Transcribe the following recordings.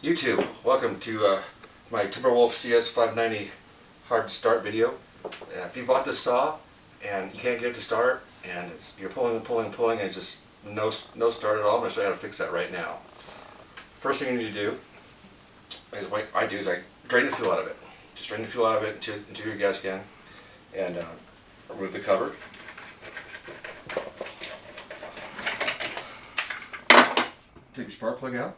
YouTube, welcome to my Timberwolf CS590 hard start video. If you bought this saw and you can't get it to start and you're pulling and pulling and pulling and just no start at all, I'm going to show you how to fix that right now. First thing you need to do is what I do is I drain the fuel out of it. Just drain the fuel out of it into your gas can and remove the cover. Take your spark plug out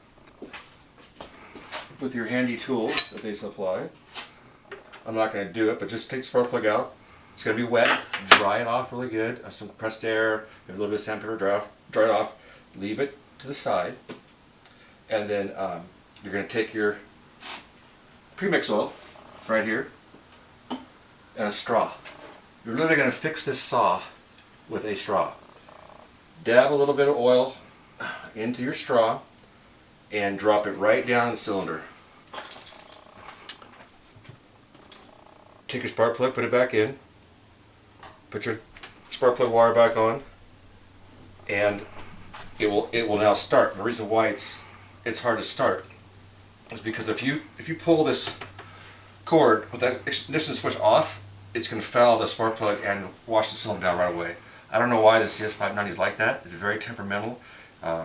with your handy tools that they supply. I'm not going to do it, but just take the spark plug out. It's going to be wet. Dry it off really good. Some compressed air, a little bit of sandpaper, dry it off. Leave it to the side. And then you're going to take your premix oil right here and a straw. You're literally going to fix this saw with a straw. Dab a little bit of oil into your straw and drop it right down the cylinder. Take your spark plug, put it back in, put your spark plug wire back on, and it will now start. The reason why it's hard to start is because if you pull this cord with that ignition switch off, it's going to foul the spark plug and wash the cylinder down right away. I don't know why the CS590 is like that. It's very temperamental.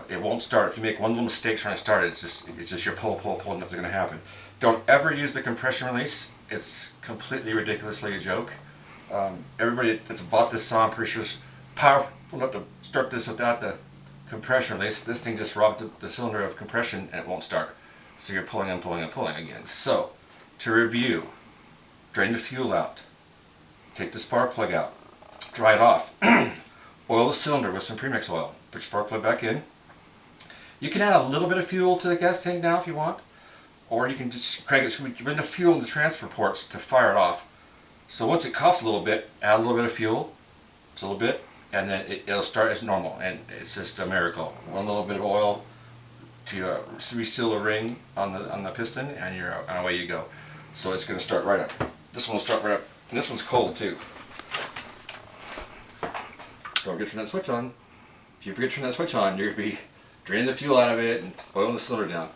It won't start. If you make one little mistake trying to start it, it's just your pull, and nothing's going to happen. Don't ever use the compression release. It's completely ridiculously a joke. Everybody that's bought this saw, I'm pretty sure, is powerful enough to start this without the compression release. This thing just robbed the cylinder of compression and it won't start. So you're pulling and pulling and pulling again. So, to review, drain the fuel out. Take the spark plug out. Dry it off. Oil the cylinder with some premix oil. Put your spark plug back in. You can add a little bit of fuel to the gas tank now if you want, or you can just crank it. So you bring the fuel in the transfer ports to fire it off. So once it coughs a little bit, add a little bit of fuel, just a little bit, and then it'll start as normal. And it's just a miracle. One little bit of oil to reseal the ring on the piston, and you're on away you go. So it's going to start right up. This one will start right up, and this one's cold too. Don't forget to turn that switch on. If you forget to turn that switch on, you're going to be draining the fuel out of it and oiling the cylinder down.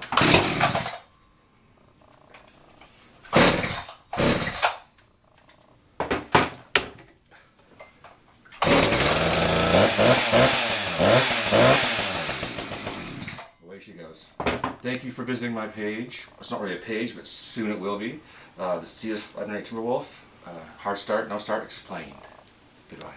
Away she goes. Thank you for visiting my page. It's not really a page, but soon it will be. The CS590 Timberwolf. Hard start, no start, explained. Goodbye.